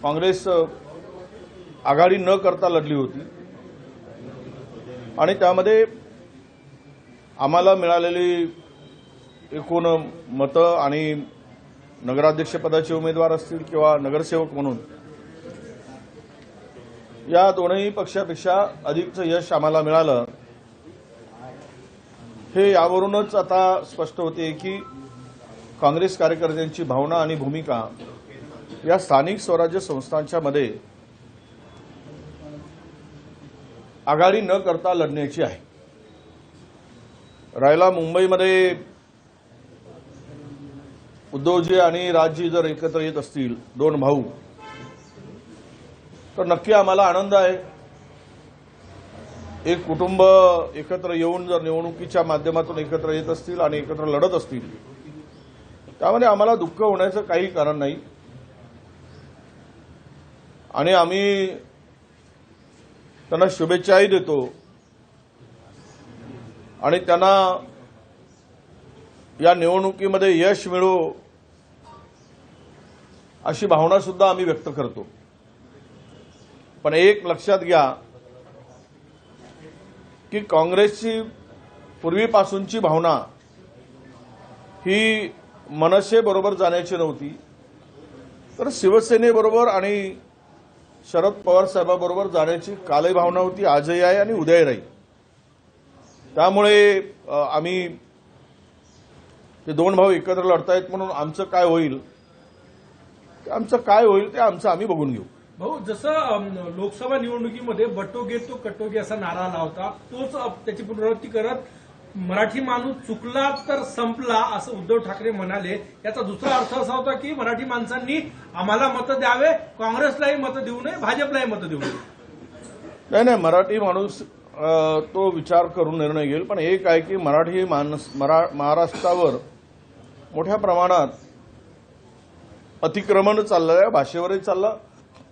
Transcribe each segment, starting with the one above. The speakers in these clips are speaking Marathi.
काँग्रेस आघाडी न करता लढली होती आणि त्यामध्ये आम्हाला मिळालेली एकूण मतं आणि नगराध्यक्षपदाचे उमेदवार असतील किंवा नगरसेवक म्हणून या दोनही पक्षापेक्षा अधिकचं यश आम्हाला मिळालं। हे यावरूनच आता स्पष्ट होते की काँग्रेस कार्यकर्त्यांची भावना आणि भूमिका या स्थानिक स्वराज्य संस्थांच्या मध्ये आघाडी न करता लढण्याची आहे। राहिला मुंबईमध्ये उद्धवजी आणि राजजी जर एकत्र येत असतील दोन भाऊ तर नक्की आम्हाला आनंद आहे। एक कुटुंब एकत्र येऊन जर निवडणुकीच्या माध्यमातून एकत्र येत असतील आणि एकत्र लढत असतील त्यामध्ये आम्हाला दुःख होण्याचं काही कारण नाही आणि आम्ही त्यांना शुभेच्छाही देतो आणि त्यांना या निवडणुकीमध्ये यश मिळो अशी भावना सुद्धा आम्ही व्यक्त करतो। पण एक लक्षात घ्या की काँग्रेसची पूर्वीपासूनची भावना ही मनसेबरोबर जाण्याची नव्हती तर शिवसेनेबरोबर आणि शरद पवार साहेबांबरोबर जाण्याची कालही भावना होती, आजही आहे आणि उद्याही राहील। त्यामुळे आम्ही ते दोन भाऊ एकत्र लढतायत म्हणून आमचं काय होईल ते आम्ही बघून घेऊ। भाऊ, जसं लोकसभा निवडणुकीमध्ये बटोगे तो कटोगे असा नारा आला होता तोच त्याची पुनरावृत्ती करत मराठी माणूस चुकला तर संपला असं उद्धव ठाकरे म्हणाले। याचा दुसरा अर्थ असा होता की मराठी माणसांनी आम्हाला मतं द्यावे, काँग्रेसलाही मतं देऊ नये, भाजपलाही मतं देऊ नये। नाही, मराठी माणूस तो विचार करून निर्णय घेईल। पण एक आहे की मराठी महाराष्ट्रावर मोठ्या प्रमाणात अतिक्रमण चाललं आहे, भाषेवरही चाललं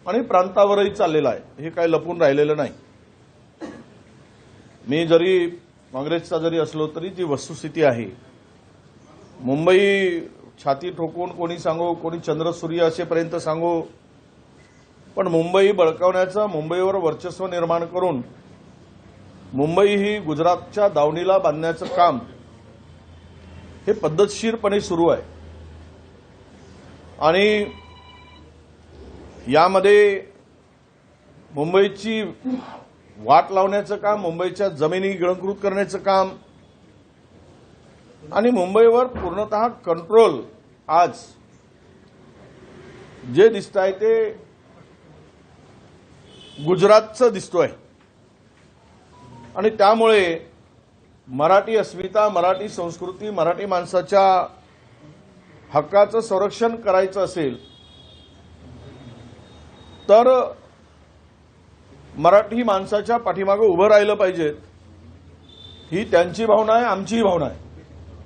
आणि प्रांतावरही चाललेलं आहे, हे काही लपून राहिलेलं नाही। मी जरी काँग्रेसचा जरी असलो तरी जी वस्तुस्थिती आहे, मुंबई छाती ठोकून कोणी सांगो, कोणी चंद्रसूर्य असेपर्यंत सांगो, पण मुंबई बळकावण्याचं, मुंबईवर वर्चस्व निर्माण करून मुंबई ही गुजरातच्या दावणीला बांधण्याचं काम हे पद्धतशीरपणे सुरू आहे आणि यामध्ये मुंबईची वाट लावण्याचं काम, मुंबईच्या जमिनी गिळंकृत करण्याचं काम आणि मुंबईवर पूर्णतः कंट्रोल आज जे दिसतंय ते गुजरातचं दिसतोय आणि त्यामुळे मराठी अस्मिता, मराठी संस्कृती, मराठी माणसाच्या हक्काचं संरक्षण करायचं असेल तर मराठी माणसाच्या पाठीमागे उभं राहिलं पाहिजे, ही त्यांची भावना आहे, आमचीही भावना आहे।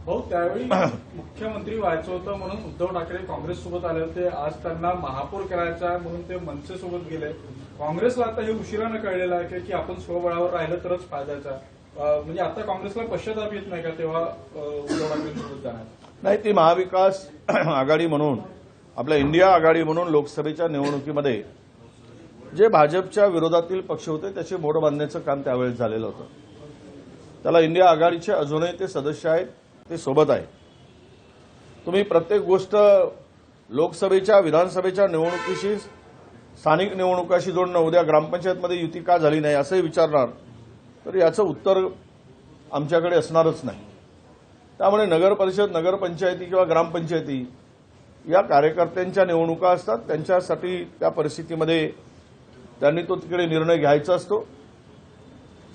भाऊ, त्यावेळी मुख्यमंत्री व्हायचं होतं म्हणून उद्धव ठाकरे काँग्रेससोबत आले होते। आज त्यांना महापौर करायचा आहे म्हणून ते मनसेसोबत गेले। काँग्रेसला आता हे उशिरानं कळलेलं आहे की आपण स्वबळावर राहिलं तरच फायद्याचा, म्हणजे आता काँग्रेसला पश्चाताप येत नाही का तेव्हा उद्धव ठाकरेंसोबत जाणार? नाही, ती महाविकास आघाडी म्हणून, आपल्या इंडिया आघाडी म्हणून लोकसभेच्या निवडणुकीमध्ये जे भाजपच्या विरोधातील पक्ष होते त्याचे मोड बांधण्याचं काम त्यावेळेस झालेलं होतं। त्याला इंडिया आघाडीचे अजूनही ते सदस्य आहेत, ते सोबत आहेत। तुम्ही प्रत्येक गोष्ट लोकसभेच्या, विधानसभेच्या निवडणुकीशी, स्थानिक निवडणुकाशी जोडणं, उद्या ग्रामपंचायतमध्ये युती का झाली नाही असंही विचारणार तर याचं उत्तर आमच्याकडे असणारच नाही। त्यामुळे नगरपरिषद, नगरपंचायती किंवा ग्रामपंचायती या कार्यकर्त्यांच्या निवडणुका असतात, त्यांच्यासाठी त्या परिस्थितीमध्ये त्यांनी तो तिकडे निर्णय घ्यायचा असतो,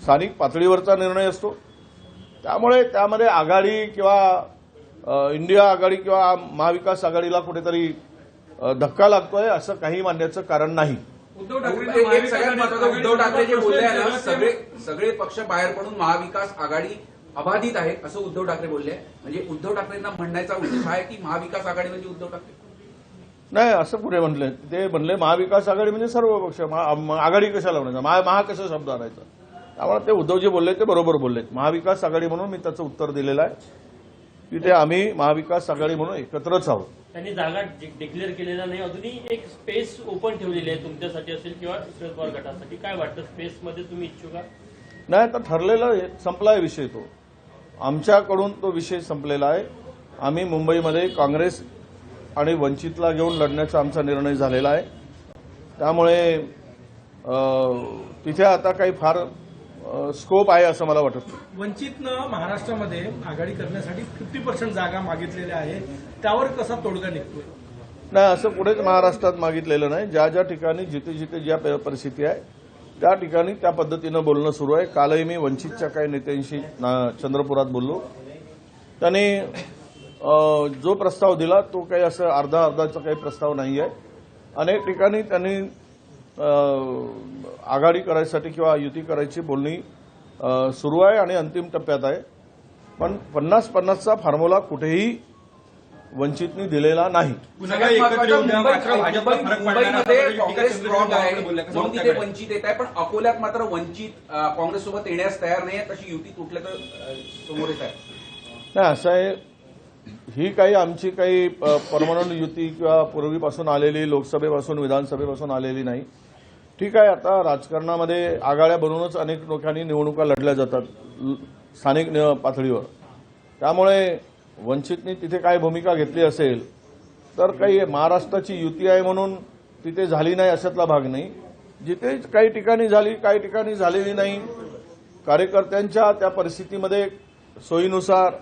स्थानिक पातळीवरचा निर्णय असतो। त्यामुळे त्यामध्ये आघाडी किंवा इंडिया आघाडी किंवा महाविकास आघाडीला कुठेतरी धक्का लागतोय असं काही मानण्याचं कारण नाही। उद्धव ठाकरे जे बोलले आहे ना, सगळे पक्ष बाहेर पडून महाविकास आघाडी अबाधित आहे असं उद्धव ठाकरे बोलले। म्हणजे उद्धव ठाकरेंना म्हणण्याचा उद्देश आहे की महाविकास आघाडी म्हणजे उद्धव ठाकरे नाही असं पुढे म्हणले, ते म्हणले महाविकास आघाडी म्हणजे सर्व पक्ष, आघाडी कशाला म्हणायचं, महा कशा शब्द आणायचा। त्यामुळे ते उद्धवजी बोलले ते बरोबर बोलले। महाविकास आघाडी म्हणून मी त्याचं उत्तर दिलेलं आहे की ते आम्ही महाविकास आघाडी म्हणून एकत्रच आहोत। त्यांनी जागा डिक्लेअर केलेला नाही, अजूनही एक स्पेस ओपन ठेवलेली आहे तुमच्यासाठी असेल किंवा शरद पवार गटासाठी. काय वाटतं, स्पेसमध्ये तुम्ही इच्छुक आहात? नाही, आता ठरलेला संपलाय विषय तो. आमच्याकडून तो विषय संपलेला आहे. आम्ही मुंबईमध्ये काँग्रेस आणि वंचितला घेऊन लढण्याचा आमचा निर्णय झालेला आहे. त्यामुळे तिथे आता काही फार स्कोप आहे असं मला वाटत नाही. वंचितनं महाराष्ट्रामध्ये आघाडी करण्यासाठी 50% जागा मागितलेल्या आहे, त्यावर कसा तोडगा निघतोय? नाही, असं कुठेच महाराष्ट्रात मागितलेलं नाही. ज्या ज्या ठिकाणी जिथे जिथे ज्या परिस्थिती आहे त्या ठिकाणी त्या पद्धतीनं बोलणं सुरू आहे. कालही मी वंचितच्या काही नेत्यांशी चंद्रपुरात बोललो. त्यांनी जो प्रस्ताव दिला तो काही असं अर्धाचा काही प्रस्ताव नाही आहे. अनेक ठिकाणी त्यांनी आघाडी करायसाठी किंवा युती करायची बोलणी सुरू आहे आणि अंतिम टप्प्यात आहे. पण 50-50चा फॉर्म्युला कुठेही वंचितनी मुंबईमध्ये काँग्रेस स्ट्रॉंग आहे म्हणून तिथे वंचित येत आहे, पण अकोल्यात मात्र वंचित काँग्रेससोबत येण्यास तयार नाही आहे. तशी युती तुटल्या तर समोर येत आहे. नाही, असं आहे, ही काही आमची काही परमनंट युती किंवा पूर्वीपासून आलेली लोकसभेपासून विधानसभेपासून आलेली नाही. ठीक आहे, आता राजकारणामध्ये आघाड्या बनवूनच अनेक लोकांनी निवडणुका लढल्या जातात स्थानिक पातळीवर. त्यामुळे वंचितनी तिथे काय भूमिका घेतली असेल तर काही महाराष्ट्राची युती आहे म्हणून तिथे झाली नाही अशातला भाग नाही. जिथे काही ठिकाणी झाली, काही ठिकाणी झालेली नाही. कार्यकर्त्यांच्या त्या परिस्थितीमध्ये सोयीनुसार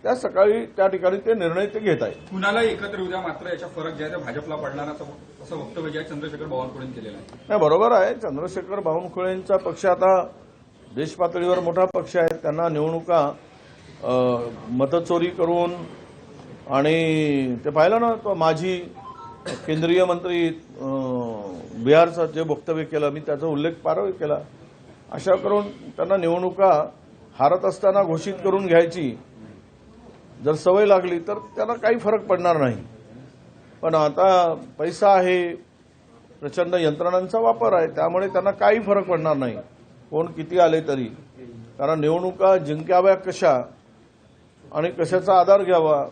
त्या सकाळी त्या ठिकाणी ते निर्णय ते घेत आहेत. कुणाला एकत्र उद्या मात्र याचा फरक जे आहे ते भाजपला पडणार असं वक्तव्य जे आहे चंद्रशेखर बावनकुळेंनी केलेलं आहे. नाही, बरोबर आहे. चंद्रशेखर बावनकुळेंचा पक्ष आता देश पातळीवर मोठा पक्ष आहे. त्यांना निवडणुका मतचोरी करून आणि ते पाहिलं ना, तो माजी केंद्रीय मंत्री बिहारचं जे वक्तव्य केलं, मी त्याचा उल्लेख पारही केला. अशा करून त्यांना निवडणुका हारत असताना घोषित करून घ्यायची जर सवय लागली तर त्याला काही फरक पडणार नाही. पण आता पैसा आहे, प्रचंड यंत्रणांचा वापर आहे, त्यामुळे त्यांना काही फरक पडणार नाही कोण किती आले तरी. कारण निवडणुका जिंकाव्या कशा आणि कशाचा आधार घ्यावा,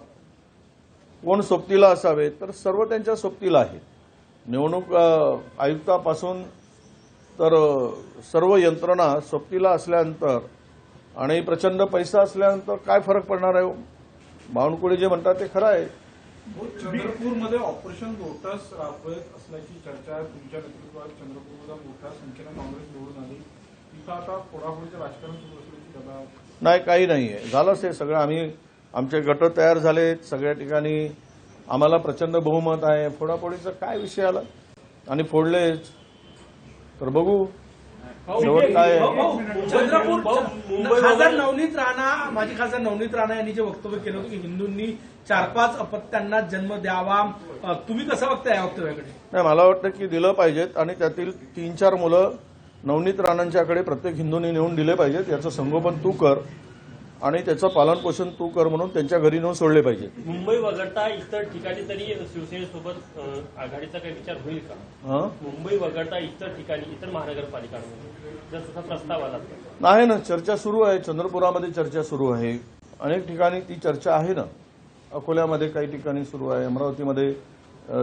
कोण सोबतीला असावे, तर सर्व त्यांच्या सोबतीला आहे. निवडणूक आयुक्तापासून तर सर्व यंत्रणा सोबतीला असल्यानंतर आणि प्रचंड पैसा असल्यानंतर काय फरक पडणार आहे? बावनकुळे जे म्हणतात ते खरं आहे. चंद्रपूरमध्ये ऑपरेशन लोटस राबवत असल्याची चर्चा आहे. तुमच्या नेतृत्वात चंद्रपूरमध्ये मोठ्या संख्येनं काँग्रेस निवडून आली. तिथं आता फोडाफोडीचं राजकारण सुरू असल्याची दबाव नाही, काही नाहीये. झालंच हे सगळं. आमचे गट तयार झालेत सगळ्या ठिकाणी. आम्हाला प्रचंड बहुमत आहे. फोडाफोडीचा काय विषय आला आणि फोडलेच तर बघू शेवट काय आहे. चंद्रपूर खासदार नवनीत राणा, माजी खासदार नवनीत राणा यांनी जे वक्तव्य केलं होतं की हिंदूंनी 4-5 अपत्यांना जन्म द्यावा, तुम्ही कसं बघता या वक्तव्याकडे? नाही, मला वाटतं की दिलं पाहिजेत आणि त्यातील 3-4 मुलं नवनीत राणांच्याकडे प्रत्येक हिंदूंनी नेऊन दिले पाहिजेत. याचं संगोपन तू कर आणि त्याचं पालनपोषण तू कर म्हणून त्यांच्या घरी नेऊन सोडले पाहिजे. मुंबई वगळता इतर ठिकाणी तरी शिवसेनेसोबत आघाडीचा काही विचार होईल का? मुंबई वगळता इतर ठिकाणी, इतर महानगरपालिकांमध्ये जर तसा प्रस्ताव आला नाही ना, चर्चा सुरू आहे. चंद्रपुरामध्ये चर्चा सुरू आहे. अनेक ठिकाणी ती चर्चा आहे ना. अकोल्यामध्ये काही ठिकाणी सुरू आहे, अमरावतीमध्ये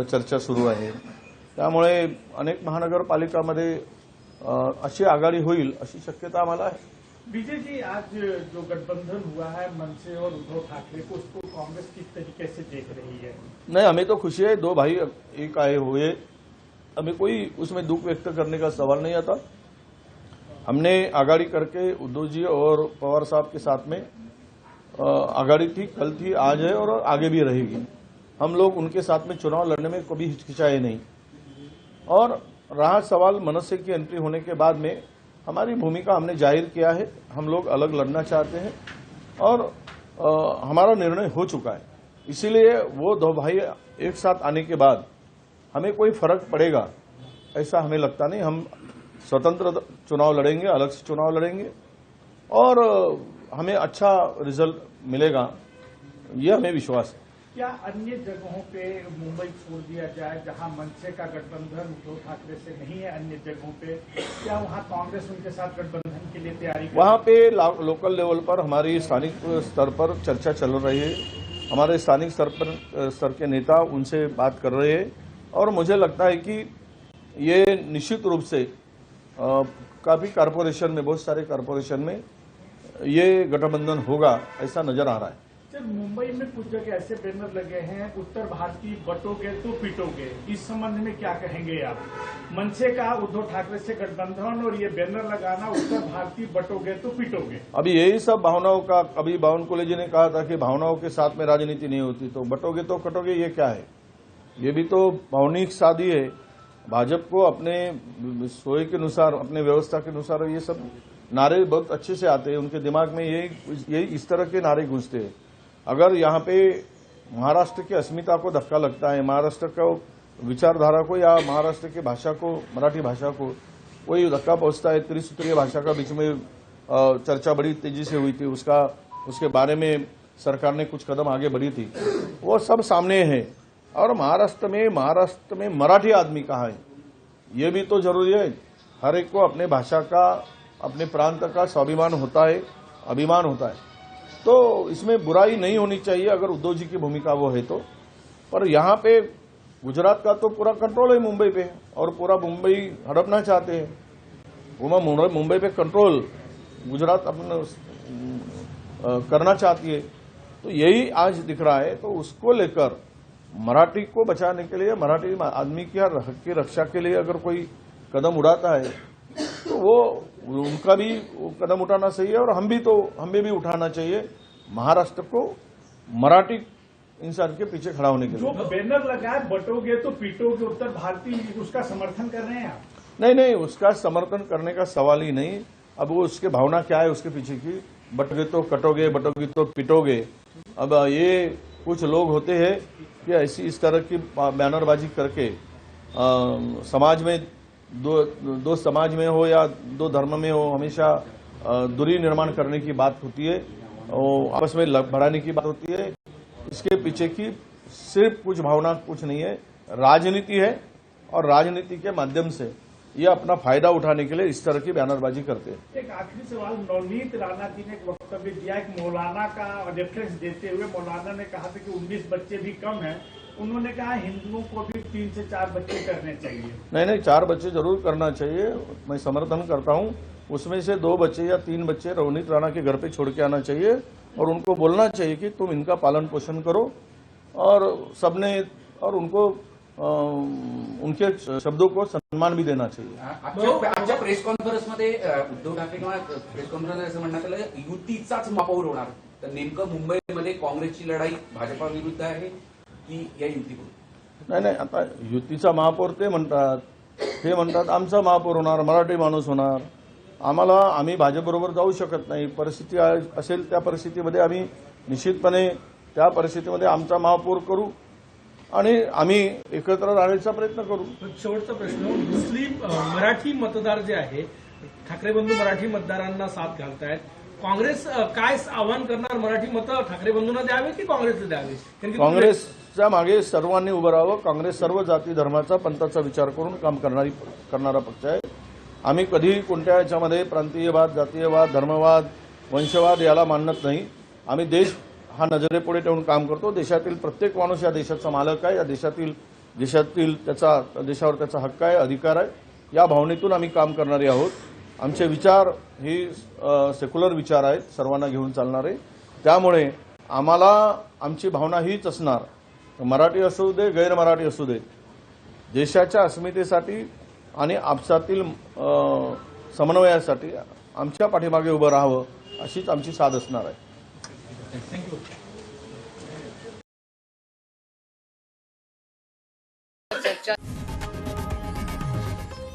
चर्चा सुरू आहे. त्यामुळे अनेक महानगरपालिकामध्ये अशी आघाडी होईल अशी शक्यता आम्हाला आहे. विजय जी, आज जो गठबंधन हुआ है मनसे और उद्धव ठाकरे को, उसको कांग्रेस किस तरीके से देख रही है? नहीं, हमें तो खुशी है. 2 भाई एक आए हुए, हमें कोई उसमें दुख व्यक्त करने का सवाल नहीं आता. हमने आघाड़ी करके उद्धव जी और पवार साहब के साथ में आघाड़ी थी, कल थी, आज है और आगे भी रहेगी. हम लोग उनके साथ में चुनाव लड़ने में कभी हिचकिचाए नहीं. और रहा सवाल मनसे की एंट्री होने के बाद में, हमारी भूमिका हमने जाहिर किया है. हम लोग अलग लड़ना चाहते हैं और हमारा निर्णय हो चुका है. इसीलिए वो 2 भाई एक साथ आने के बाद हमें कोई फर्क पड़ेगा ऐसा हमें लगता नहीं. हम स्वतंत्र चुनाव लड़ेंगे, अलग से चुनाव लड़ेंगे और हमें अच्छा रिजल्ट मिलेगा, ये हमें विश्वास है. क्या अन्य जगहों पे मुंबई छोड़ दिया जाए जहां मनसे का गठबंधन उद्धव ठाकरे से नहीं है, अन्य जगहों पे क्या वहां कांग्रेस उनके साथ गठबंधन के लिए तैयारी? वहां पे लोकल लेवल पर हमारी स्थानिक स्तर पर चर्चा चल रही है. हमारे स्थानिक स्तर के नेता उनसे बात कर रहे हैं और मुझे लगता है कि ये निश्चित रूप से काफ़ी कारपोरेशन में, बहुत सारे कारपोरेशन में ये गठबंधन होगा ऐसा नजर आ रहा है। जब मुंबई में कुछ जगह ऐसे बैनर लगे हैं, उत्तर भारतीय बटोगे तो पिटोगे, इस संबंध में क्या कहेंगे आप? मनसे का उद्धव ठाकरे से गठबंधन और ये बैनर लगाना उत्तर भारतीय बटोगे तो पिटोगे, अभी यही सब भावनाओं का, अभी बावनकुले जी ने कहा था कि भावनाओं के साथ में राजनीति नहीं होती, तो बटोगे तो कटोगे ये क्या है? ये भी तो भावनिक शादी है। भाजपा को अपने सोए के अनुसार, अपने व्यवस्था के अनुसार ये सब नारे बहुत अच्छे से आते हैं, उनके दिमाग में यही इस तरह के नारे गूंजते हैं। अगर यहाँ पे महाराष्ट्र की अस्मिता को धक्का लगता है, महाराष्ट्र को विचारधारा को या महाराष्ट्र की भाषा को, मराठी भाषा को कोई धक्का पहुंचता है, त्रिसूत्रीय भाषा का बीच में चर्चा बड़ी तेजी से हुई थी, उसके बारे में सरकार ने कुछ कदम आगे बढ़ी थी, वो सब सामने है। और महाराष्ट्र में मराठी आदमी कहाँ है ये भी तो जरूरी है। हर एक को अपने भाषा का, अपने प्रांत का स्वाभिमान होता है, अभिमान होता है, तो इसमें बुराई नहीं होनी चाहिए अगर उद्धव जी की भूमिका वो है तो। पर यहाँ पे गुजरात का तो पूरा कंट्रोल है मुंबई पे, और पूरा मुंबई हड़पना चाहते हैं। पूरा मुंबई पे कंट्रोल गुजरात अपना करना चाहती है, तो यही आज दिख रहा है। तो उसको लेकर मराठी को बचाने के लिए, मराठी आदमी की हक की रक्षा के लिए अगर कोई कदम उठाता है तो वो उनका भी कदम उठाना चाहिए, और हमें भी उठाना चाहिए महाराष्ट्र को मराठी इंसान के पीछे खड़ा होने के लिए। जो बैनर लगा है बटोगे तो पिटोगे उत्तर भारतीय, उसका समर्थन कर रहे हैं आप? नहीं, उसका समर्थन करने का सवाल ही नहीं। अब वो उसके भावना क्या है उसके पीछे की, बटोगे तो कटोगे, बटोगे तो पिटोगे। अब ये कुछ लोग होते हैं कि ऐसी इस तरह की बैनरबाजी करके समाज में दो समाज में हो या दो धर्म में हो, हमेशा दूरी निर्माण करने की बात होती है और आपस में बढ़ाने की बात होती है। इसके पीछे की सिर्फ कुछ भावना कुछ नहीं है, राजनीति है, और राजनीति के माध्यम से ये अपना फायदा उठाने के लिए इस तरह की बयानबाजी करते हैं। एक आखिरी सवाल, नवनीत राणा जी ने एक वक्तव्य दिया, एक मौलाना का रेफरेंस देते हुए मौलाना ने कहा था कि 19 बच्चे भी कम हैं। उन्होंने कहा हिंदुओं को भी 3 से 4 बच्चे करने चाहिए। नहीं, 4 बच्चे जरूर करना चाहिए, मैं समर्थन करता हूं। उसमें से 2 बच्चे या 3 बच्चे नवनीत राणा के घर पे छोड़ के आना चाहिए, और उनको बोलना चाहिए कि तुम इनका पालन पोषण करो, और सबने और उनको उनके शब्दों को सम्मान भी देना चाहिए। आजच्या प्रेस कॉन्फरन्समध्ये उद्धव ठाकरे किंवा प्रेस कॉन्फरन्स असं म्हणण्यात आलं युतीचाच महापौर होणार, तर नेमकं मुंबईमध्ये काँग्रेसची लढाई भाजपा विरुद्ध आहे की या युतीकडून? नाही, आता युतीचा महापौर ते म्हणतात आमचा महापौर होणार, मराठी माणूस होणार। आम्ही भाजपबरोबर जाऊ शकत नाही, परिस्थिती असेल त्या परिस्थितीमध्ये आम्ही निश्चितपणे त्या परिस्थितीमध्ये आमचा महापौर करू आणि आम्ही एकत्र राहण्याचा प्रयत्न करू। शेवटचा प्रश्न, मुस्लिम मराठी मतदार जे आहे, ठाकरे बंधू मराठी मतदारांना साथ घालतायत, काँग्रेस काय आवाहन करणार? मराठी मतं ठाकरे बंधूंना द्यावे की काँग्रेसला द्यावे? काँग्रेसच्या मागे सर्वांनी उभं राहावं। काँग्रेस सर्व जाती धर्माचा पंथाचा विचार करून काम करणारा पक्ष आहे। आम्ही कधीही कोणत्या याच्यामध्ये प्रांतीयवाद, जातीयवाद, धर्मवाद, वंशवाद याला मानत नाही। आम्ही देश हा नजरेपुढे ठेवून काम करतो। देशातील प्रत्येक माणूस या देशाचा मालक आहे, या देशातील देशावर त्याचा हक्क आहे, अधिकार आहे। या भावनेतून आम्ही काम करणारे आहोत। आमचे विचार हे सेक्युलर विचार आहेत, सर्वांना घेऊन चालणारे। त्यामुळे आम्हाला आमची भावना हीच असणार, मराठी असू दे, गैर मराठी असू दे, देशाच्या अस्मितेसाठी आणि आपसातील समन्वयासाठी आमच्या पाठीमागे उभं राहावं, अशीच आमची साध असणार आहे। थँक्यू।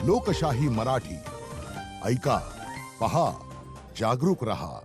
लोकशाही मराठी ऐका, पहा, जागरूक रहा।